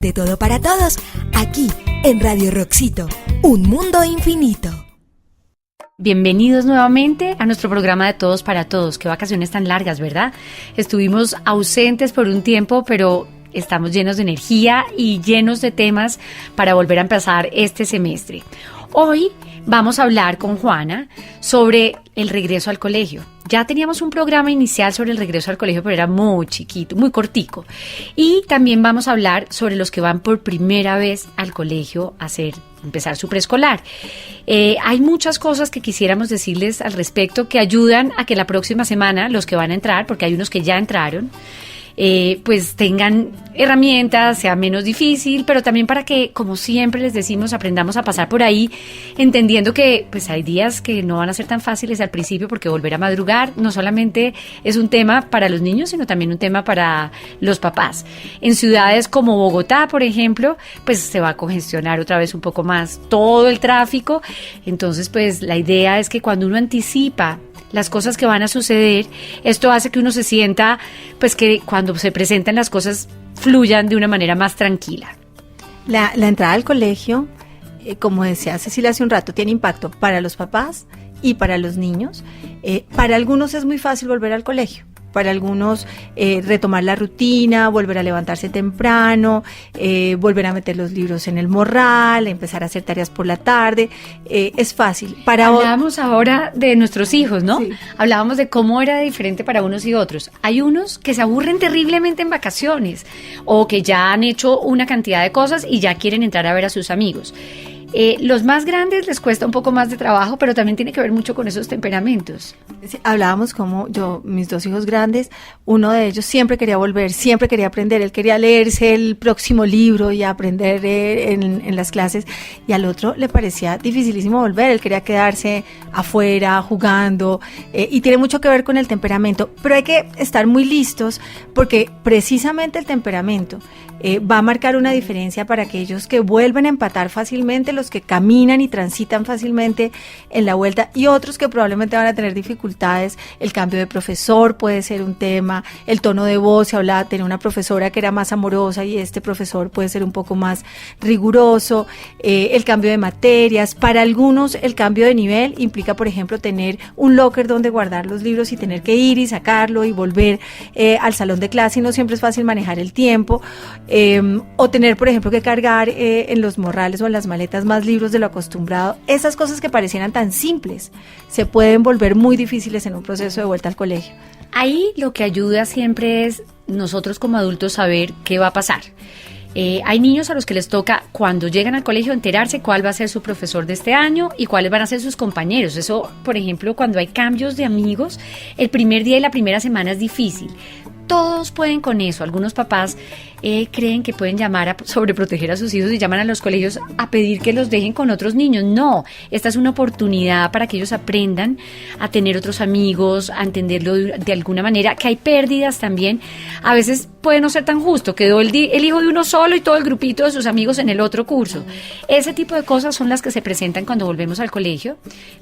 De todo para todos, aquí en Radio Roxito, un mundo infinito. Bienvenidos nuevamente a nuestro programa de Todos para Todos. Qué vacaciones tan largas, ¿verdad? Estuvimos ausentes por un tiempo, pero estamos llenos de energía y llenos de temas para volver a empezar este semestre. Hoy vamos a hablar con Juana sobre el regreso al colegio. Ya teníamos un programa inicial sobre el regreso al colegio, pero era muy chiquito, muy cortico. Y también vamos a hablar sobre los que van por primera vez al colegio a empezar su preescolar. Hay muchas cosas que quisiéramos decirles al respecto que ayudan a que la próxima semana los que van a entrar, porque hay unos que ya entraron, pues tengan herramientas, sea menos difícil, pero también para que, como siempre les decimos, aprendamos a pasar por ahí, entendiendo que pues hay días que no van a ser tan fáciles al principio, porque volver a madrugar no solamente es un tema para los niños, sino también un tema para los papás. En ciudades como Bogotá, por ejemplo, pues se va a congestionar otra vez un poco más todo el tráfico. Entonces, pues la idea es que cuando uno anticipa las cosas que van a suceder, esto hace que uno se sienta, pues que cuando se presentan las cosas fluyan de una manera más tranquila. La entrada al colegio, como decía Cecilia hace un rato, tiene impacto para los papás y para los niños. Para algunos es muy fácil volver al colegio. Para algunos retomar la rutina, volver a levantarse temprano, volver a meter los libros en el morral, empezar a hacer tareas por la tarde, es fácil. Hablábamos ahora de nuestros hijos, ¿no? Sí. Hablábamos de cómo era diferente para unos y otros. Hay unos que se aburren terriblemente en vacaciones o que ya han hecho una cantidad de cosas y ya quieren entrar a ver a sus amigos. Los más grandes les cuesta un poco más de trabajo, pero también tiene que ver mucho con esos temperamentos. Sí, hablábamos como mis dos hijos grandes, uno de ellos siempre quería volver, siempre quería aprender, él quería leerse el próximo libro y aprender en las clases, y al otro le parecía dificilísimo volver, él quería quedarse afuera jugando, y tiene mucho que ver con el temperamento, pero hay que estar muy listos porque precisamente el temperamento va a marcar una diferencia para aquellos que vuelven a empatar fácilmente, los que caminan y transitan fácilmente en la vuelta, y otros que probablemente van a tener dificultades. El cambio de profesor puede ser un tema, el tono de voz, se hablaba, tenía una profesora que era más amorosa y este profesor puede ser un poco más riguroso, el cambio de materias. Para algunos el cambio de nivel implica, por ejemplo, tener un locker donde guardar los libros y tener que ir y sacarlo y volver al salón de clase, y no siempre es fácil manejar el tiempo. O tener, por ejemplo, que cargar en los morrales o en las maletas más libros de lo acostumbrado. Esas cosas que parecieran tan simples se pueden volver muy difíciles en un proceso de vuelta al colegio. Ahí lo que ayuda siempre es nosotros como adultos saber qué va a pasar. Hay niños a los que les toca, cuando llegan al colegio, enterarse cuál va a ser su profesor de este año y cuáles van a ser sus compañeros. Eso, por ejemplo, cuando hay cambios de amigos, el primer día y la primera semana es difícil. Todos pueden con eso. Algunos papás creen que pueden llamar a sobreproteger a sus hijos y llaman a los colegios a pedir que los dejen con otros niños. No, esta es una oportunidad para que ellos aprendan a tener otros amigos, a entenderlo de alguna manera, que hay pérdidas también. A veces puede no ser tan justo, quedó el hijo de uno solo y todo el grupito de sus amigos en el otro curso. Ese tipo de cosas son las que se presentan cuando volvemos al colegio,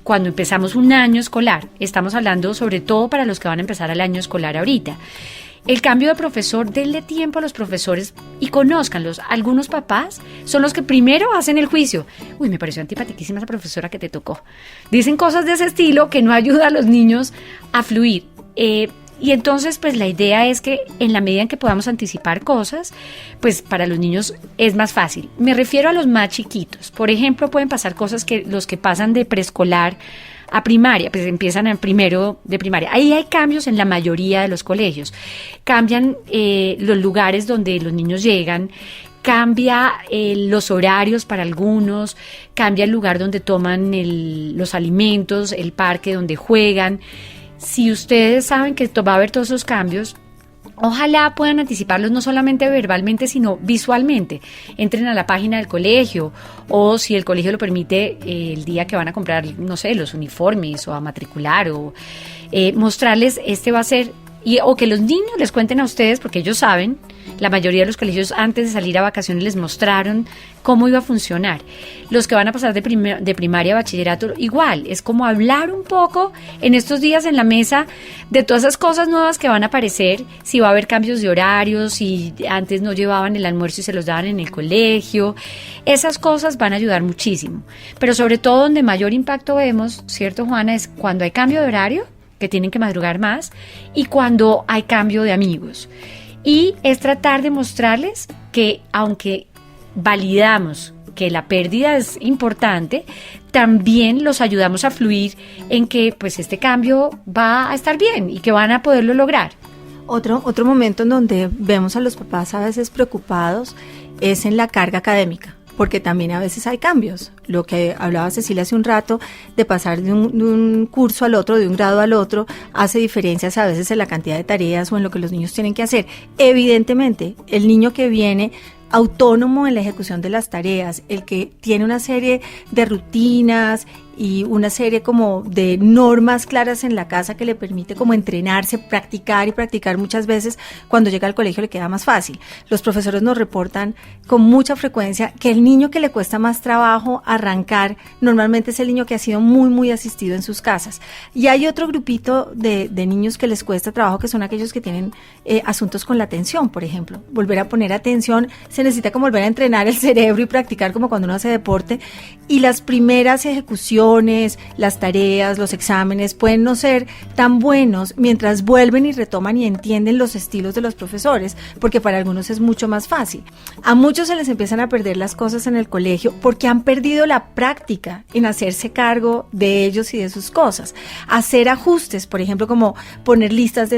cuando empezamos un año escolar. Estamos hablando sobre todo para los que van a empezar el año escolar ahorita. El cambio de profesor, denle tiempo a los profesores y conózcanlos. Algunos papás son los que primero hacen el juicio. Uy, me pareció antipatiquísima esa profesora que te tocó. Dicen cosas de ese estilo que no ayuda a los niños a fluir. Y entonces, pues la idea es que en la medida en que podamos anticipar cosas, pues para los niños es más fácil. Me refiero a los más chiquitos. Por ejemplo, pueden pasar cosas que los que pasan de preescolar a primaria, pues empiezan en primero de primaria. Ahí hay cambios en la mayoría de los colegios. Cambian los lugares donde los niños llegan, cambia los horarios para algunos, cambia el lugar donde toman los alimentos, el parque donde juegan. Si ustedes saben que va a haber todos esos cambios, ojalá puedan anticiparlos no solamente verbalmente, sino visualmente. Entren a la página del colegio, o si el colegio lo permite, el día que van a comprar, no sé, los uniformes o a matricular, o mostrarles, este va a ser o que los niños les cuenten a ustedes, porque ellos saben, la mayoría de los colegios antes de salir a vacaciones les mostraron cómo iba a funcionar. Los que van a pasar de primaria a bachillerato, igual, es como hablar un poco en estos días en la mesa de todas esas cosas nuevas que van a aparecer, si va a haber cambios de horarios, si antes no llevaban el almuerzo y se los daban en el colegio. Esas cosas van a ayudar muchísimo. Pero sobre todo donde mayor impacto vemos, ¿cierto, Juana? Es cuando hay cambio de horario, que tienen que madrugar más, y cuando hay cambio de amigos. Y es tratar de mostrarles que aunque validamos que la pérdida es importante, también los ayudamos a fluir en que pues este cambio va a estar bien y que van a poderlo lograr. Otro momento en donde vemos a los papás a veces preocupados es en la carga académica, porque también a veces hay cambios. Lo que hablaba Cecilia hace un rato, de pasar de un curso al otro, de un grado al otro, hace diferencias a veces en la cantidad de tareas o en lo que los niños tienen que hacer. Evidentemente, el niño que viene autónomo en la ejecución de las tareas, el que tiene una serie de rutinas y una serie como de normas claras en la casa que le permite como entrenarse, practicar y practicar muchas veces, cuando llega al colegio le queda más fácil. Los profesores nos reportan con mucha frecuencia que el niño que le cuesta más trabajo arrancar normalmente es el niño que ha sido muy asistido en sus casas. Y hay otro grupito de niños que les cuesta trabajo, que son aquellos que tienen asuntos con la atención, por ejemplo. Volver a poner atención, se necesita como volver a entrenar el cerebro y practicar como cuando uno hace deporte, y las primeras ejecuciones, las tareas, los exámenes pueden no ser tan buenos mientras vuelven y retoman y entienden los estilos de los profesores, porque para algunos es mucho más fácil. A muchos se les empiezan a perder las cosas en el colegio porque han perdido la práctica en hacerse cargo de ellos y de sus cosas. Hacer ajustes, por ejemplo, como poner listas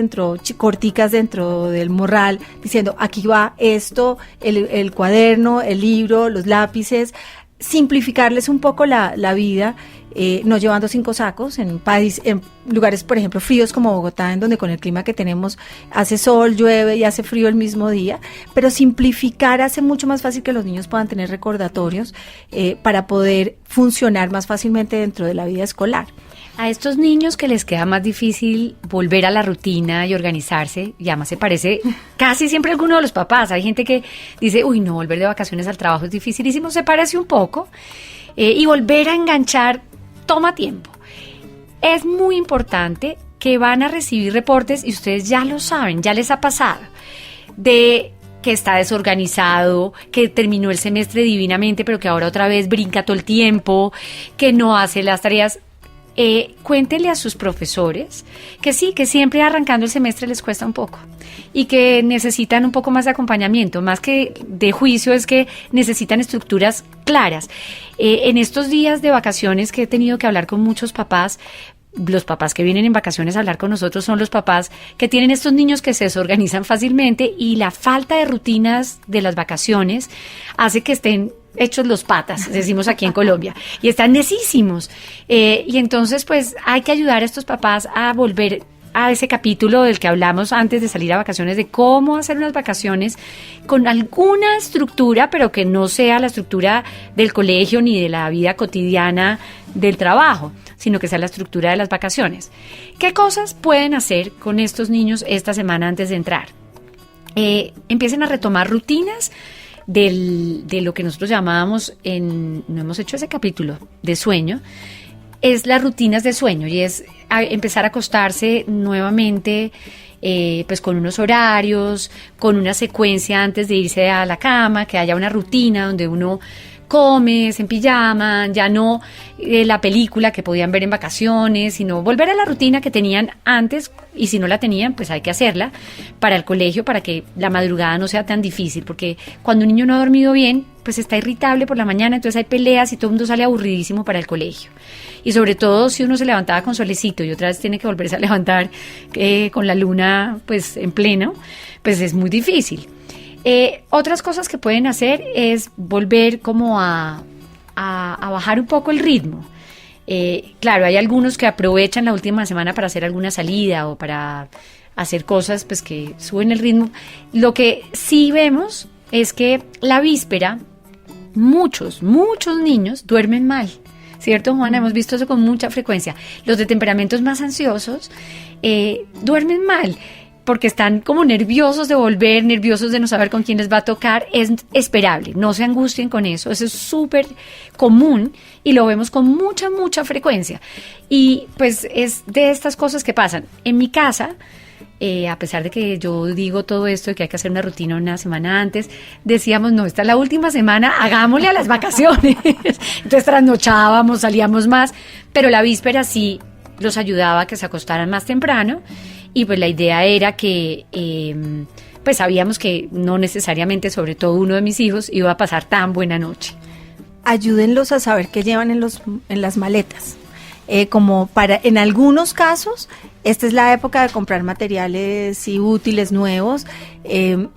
corticas dentro del morral, diciendo aquí va esto, el cuaderno, el libro, los lápices, simplificarles un poco la vida, no llevando 5 sacos en lugares, por ejemplo, fríos como Bogotá, en donde con el clima que tenemos hace sol, llueve y hace frío el mismo día, pero simplificar hace mucho más fácil que los niños puedan tener recordatorios para poder funcionar más fácilmente dentro de la vida escolar. A estos niños que les queda más difícil volver a la rutina y organizarse, y además se parece casi siempre a alguno de los papás. Hay gente que dice, uy, no, volver de vacaciones al trabajo es dificilísimo, se parece un poco, y volver a enganchar toma tiempo. Es muy importante que van a recibir reportes, y ustedes ya lo saben, ya les ha pasado, de que está desorganizado, que terminó el semestre divinamente, pero que ahora otra vez brinca todo el tiempo, que no hace las tareas. Cuéntenle a sus profesores que sí, que siempre arrancando el semestre les cuesta un poco y que necesitan un poco más de acompañamiento, más que de juicio, es que necesitan estructuras claras. En estos días de vacaciones que he tenido que hablar con muchos papás, los papás que vienen en vacaciones a hablar con nosotros son los papás que tienen estos niños que se desorganizan fácilmente, y la falta de rutinas de las vacaciones hace que estén hechos los patas, decimos aquí en Colombia, y están necísimos. Y entonces pues hay que ayudar a estos papás a volver a ese capítulo del que hablamos antes de salir a vacaciones, de cómo hacer unas vacaciones con alguna estructura, pero que no sea la estructura del colegio ni de la vida cotidiana del trabajo, sino que sea la estructura de las vacaciones. ¿Qué cosas pueden hacer con estos niños esta semana antes de entrar? Empiecen a retomar rutinas de lo que nosotros llamábamos, no hemos hecho ese capítulo, de sueño, es las rutinas de sueño, y es empezar a acostarse nuevamente, pues con unos horarios, con una secuencia antes de irse a la cama, que haya una rutina donde uno come, se empijaman, ya no la película que podían ver en vacaciones, sino volver a la rutina que tenían antes, y si no la tenían, pues hay que hacerla para el colegio, para que la madrugada no sea tan difícil, porque cuando un niño no ha dormido bien, pues está irritable por la mañana, entonces hay peleas y todo el mundo sale aburridísimo para el colegio. Y sobre todo si uno se levantaba con solecito y otra vez tiene que volverse a levantar con la luna pues en pleno, pues es muy difícil. Otras cosas que pueden hacer es volver como a bajar un poco el ritmo. Claro, hay algunos que aprovechan la última semana para hacer alguna salida o para hacer cosas pues que suben el ritmo. Lo que sí vemos es que la víspera muchos niños duermen mal, ¿cierto, Juana? Hemos visto eso con mucha frecuencia. Los de temperamentos más ansiosos duermen mal. porque están como nerviosos de volver, nerviosos de no saber con quién les va a tocar, es esperable, no se angustien con eso es súper común y lo vemos con mucha frecuencia. Y pues es de estas cosas que pasan. En mi casa, a pesar de que yo digo todo esto de que hay que hacer una rutina una semana antes, decíamos, no, esta es la última semana, hagámosle a las vacaciones. Entonces trasnochábamos, salíamos más, pero la víspera sí los ayudaba a que se acostaran más temprano y pues la idea era que pues sabíamos que no necesariamente, sobre todo uno de mis hijos, iba a pasar tan buena noche. Ayúdenlos a saber qué llevan en las maletas. Como para, en algunos casos, esta es la época de comprar materiales y útiles nuevos.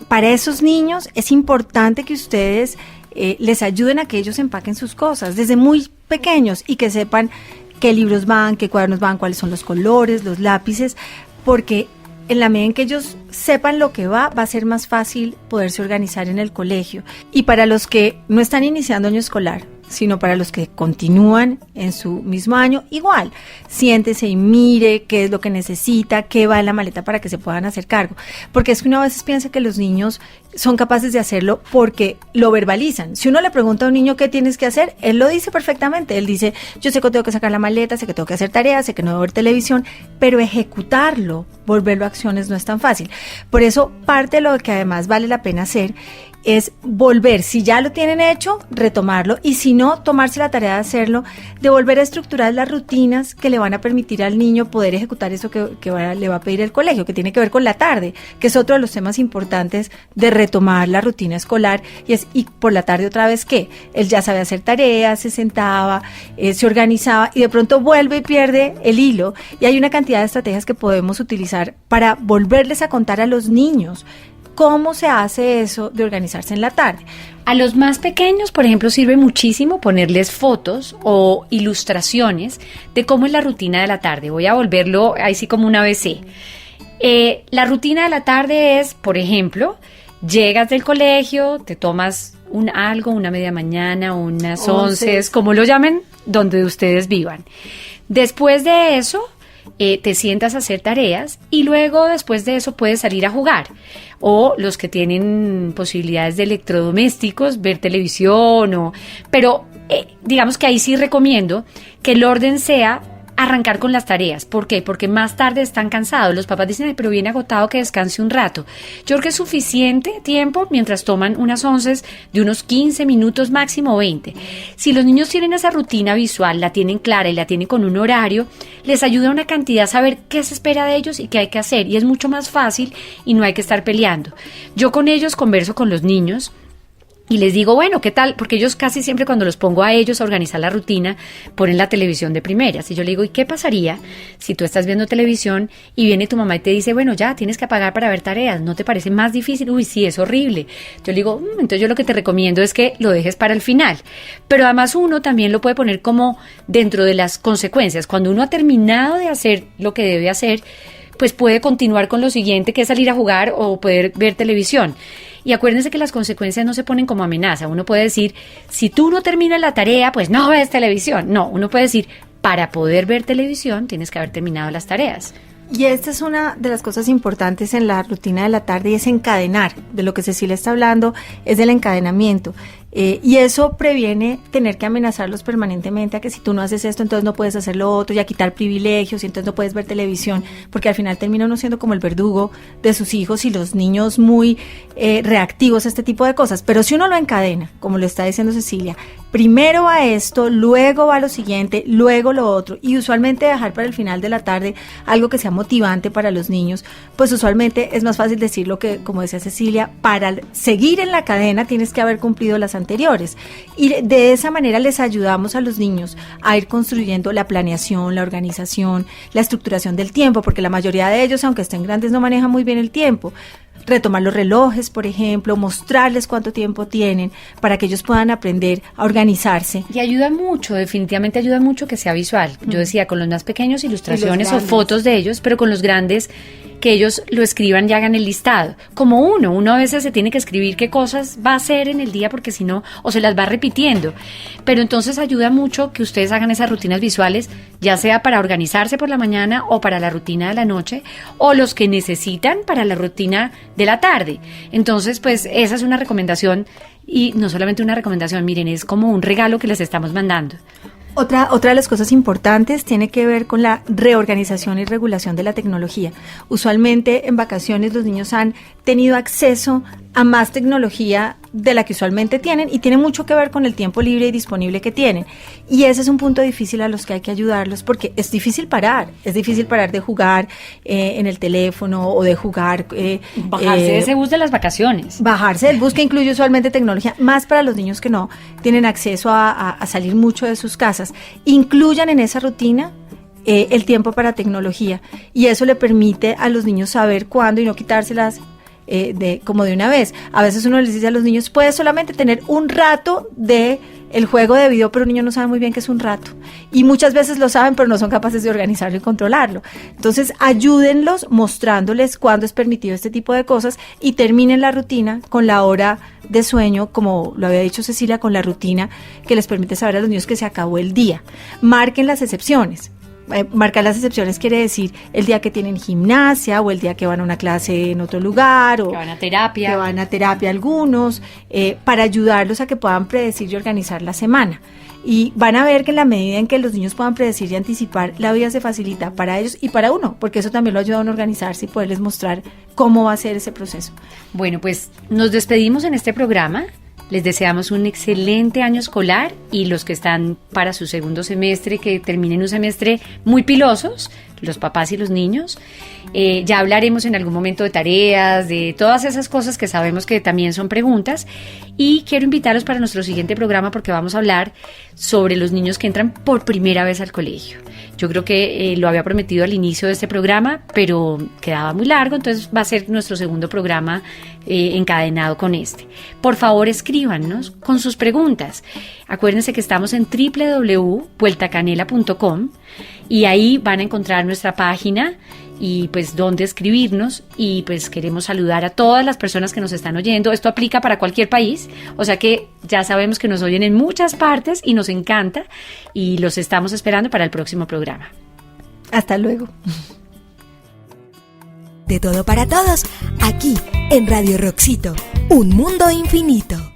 Para esos niños es importante que ustedes les ayuden a que ellos empaquen sus cosas desde muy pequeños y que sepan qué libros van, qué cuadernos van, cuáles son los colores, los lápices, porque en la medida en que ellos sepan lo que va a ser más fácil poderse organizar en el colegio. Y para los que no están iniciando año escolar, sino para los que continúan en su mismo año, igual, siéntese y mire qué es lo que necesita, qué va en la maleta para que se puedan hacer cargo. Porque es que uno a veces piensa que los niños son capaces de hacerlo porque lo verbalizan. Si uno le pregunta a un niño qué tienes que hacer, él lo dice perfectamente. Él dice, yo sé que tengo que sacar la maleta, sé que tengo que hacer tareas, sé que no debo ver televisión, pero ejecutarlo, volverlo a acciones no es tan fácil. Por eso, parte de lo que además vale la pena hacer es volver, si ya lo tienen hecho, retomarlo, y si no, tomarse la tarea de hacerlo, de volver a estructurar las rutinas que le van a permitir al niño poder ejecutar eso que le va a pedir el colegio, que tiene que ver con la tarde, que es otro de los temas importantes de retomar la rutina escolar, y por la tarde otra vez, ¿qué? Él ya sabe hacer tareas, se sentaba, se organizaba, y de pronto vuelve y pierde el hilo, y hay una cantidad de estrategias que podemos utilizar para volverles a contar a los niños ¿cómo se hace eso de organizarse en la tarde? A los más pequeños, por ejemplo, sirve muchísimo ponerles fotos o ilustraciones de cómo es la rutina de la tarde. Voy a volverlo ahí sí como un ABC. La rutina de la tarde es, por ejemplo, llegas del colegio, te tomas una media mañana, unas onces, como lo llamen, donde ustedes vivan. Después de eso, te sientas a hacer tareas y luego después de eso puedes salir a jugar, o los que tienen posibilidades de electrodomésticos, ver televisión, pero digamos que ahí sí recomiendo que el orden sea arrancar con las tareas. ¿Por qué? Porque más tarde están cansados. Los papás dicen, pero viene agotado, que descanse un rato. Yo creo que es suficiente tiempo mientras toman unas onces de unos 15 minutos, máximo 20. Si los niños tienen esa rutina visual, la tienen clara y la tienen con un horario, les ayuda una cantidad a saber qué se espera de ellos y qué hay que hacer. Y es mucho más fácil y no hay que estar peleando. Yo con ellos converso con los niños y les digo, bueno, ¿qué tal? Porque ellos casi siempre cuando los pongo a ellos a organizar la rutina, ponen la televisión de primeras. Y yo le digo, ¿y qué pasaría si tú estás viendo televisión y viene tu mamá y te dice, bueno, ya, tienes que apagar para ver tareas? ¿No te parece más difícil? Uy, sí, es horrible. Yo le digo, entonces yo lo que te recomiendo es que lo dejes para el final. Pero además uno también lo puede poner como dentro de las consecuencias. Cuando uno ha terminado de hacer lo que debe hacer, pues puede continuar con lo siguiente, que es salir a jugar o poder ver televisión. Y acuérdense que las consecuencias no se ponen como amenaza. Uno puede decir, si tú no terminas la tarea, pues no ves televisión. No, uno puede decir, para poder ver televisión tienes que haber terminado las tareas. Y esta es una de las cosas importantes en la rutina de la tarde, y es encadenar. De lo que Cecilia está hablando es del encadenamiento. Y eso previene tener que amenazarlos permanentemente a que si tú no haces esto, entonces no puedes hacer lo otro, y a quitar privilegios, y entonces no puedes ver televisión, porque al final termina uno siendo como el verdugo de sus hijos, y los niños muy reactivos a este tipo de cosas. Pero si uno lo encadena, como lo está diciendo Cecilia, primero va esto, luego va lo siguiente, luego lo otro, y usualmente dejar para el final de la tarde algo que sea motivante para los niños, pues usualmente es más fácil decirlo que, como decía Cecilia, para seguir en la cadena tienes que haber cumplido las anteriores, y de esa manera les ayudamos a los niños a ir construyendo la planeación, la organización, la estructuración del tiempo, porque la mayoría de ellos, aunque estén grandes, no manejan muy bien el tiempo. Retomar los relojes, por ejemplo, mostrarles cuánto tiempo tienen para que ellos puedan aprender a organizarse. Y ayuda mucho, definitivamente ayuda mucho que sea visual. Yo decía, con los más pequeños ilustraciones o fotos de ellos, pero con los grandes que ellos lo escriban y hagan el listado. Como uno a veces se tiene que escribir qué cosas va a hacer en el día porque si no, o se las va repitiendo. Pero entonces ayuda mucho que ustedes hagan esas rutinas visuales, ya sea para organizarse por la mañana o para la rutina de la noche, o los que necesitan para la rutina de la tarde. Entonces, pues esa es una recomendación, y no solamente una recomendación, miren, es como un regalo que les estamos mandando. Otra de las cosas importantes tiene que ver con la reorganización y regulación de la tecnología. Usualmente en vacaciones los niños han tenido acceso a más tecnología de la que usualmente tienen y tiene mucho que ver con el tiempo libre y disponible que tienen. Y ese es un punto difícil a los que hay que ayudarlos porque es difícil parar de jugar en el teléfono o de jugar... bajarse de ese bus de las vacaciones. Bajarse del bus que incluye usualmente tecnología, más para los niños que no tienen acceso a salir mucho de sus casas. Incluyan en esa rutina el tiempo para tecnología y eso le permite a los niños saber cuándo y no quitárselas como de una vez. A veces uno les dice a los niños, puedes solamente tener un rato de el juego de video, pero un niño no sabe muy bien qué es un rato. Y muchas veces lo saben, pero no son capaces de organizarlo y controlarlo. Entonces, ayúdenlos mostrándoles cuándo es permitido este tipo de cosas y terminen la rutina con la hora de sueño, como lo había dicho Cecilia, con la rutina que les permite saber a los niños que se acabó el día. Marquen las excepciones. Marcar las excepciones quiere decir el día que tienen gimnasia o el día que van a una clase en otro lugar o que van a terapia algunos, para ayudarlos a que puedan predecir y organizar la semana. Y van a ver que en la medida en que los niños puedan predecir y anticipar, la vida se facilita para ellos y para uno, porque eso también lo ayuda a uno a organizarse y poderles mostrar cómo va a ser ese proceso. Bueno, pues nos despedimos en este programa. Les deseamos un excelente año escolar y los que están para su segundo semestre, que terminen un semestre muy pilosos, los papás y los niños. Ya hablaremos en algún momento de tareas, de todas esas cosas que sabemos que también son preguntas. Y quiero invitarlos para nuestro siguiente programa porque vamos a hablar sobre los niños que entran por primera vez al colegio. Yo creo que lo había prometido al inicio de este programa, pero quedaba muy largo, entonces va a ser nuestro segundo programa encadenado con este. Por favor, escríbanos con sus preguntas. Acuérdense que estamos en www.vueltacanela.com y ahí van a encontrar nuestra página y pues dónde escribirnos, y pues queremos saludar a todas las personas que nos están oyendo. Esto aplica para cualquier país, o sea que ya sabemos que nos oyen en muchas partes y nos encanta y los estamos esperando para el próximo programa. Hasta luego. De todo para todos, aquí en Radio Roxito, un mundo infinito.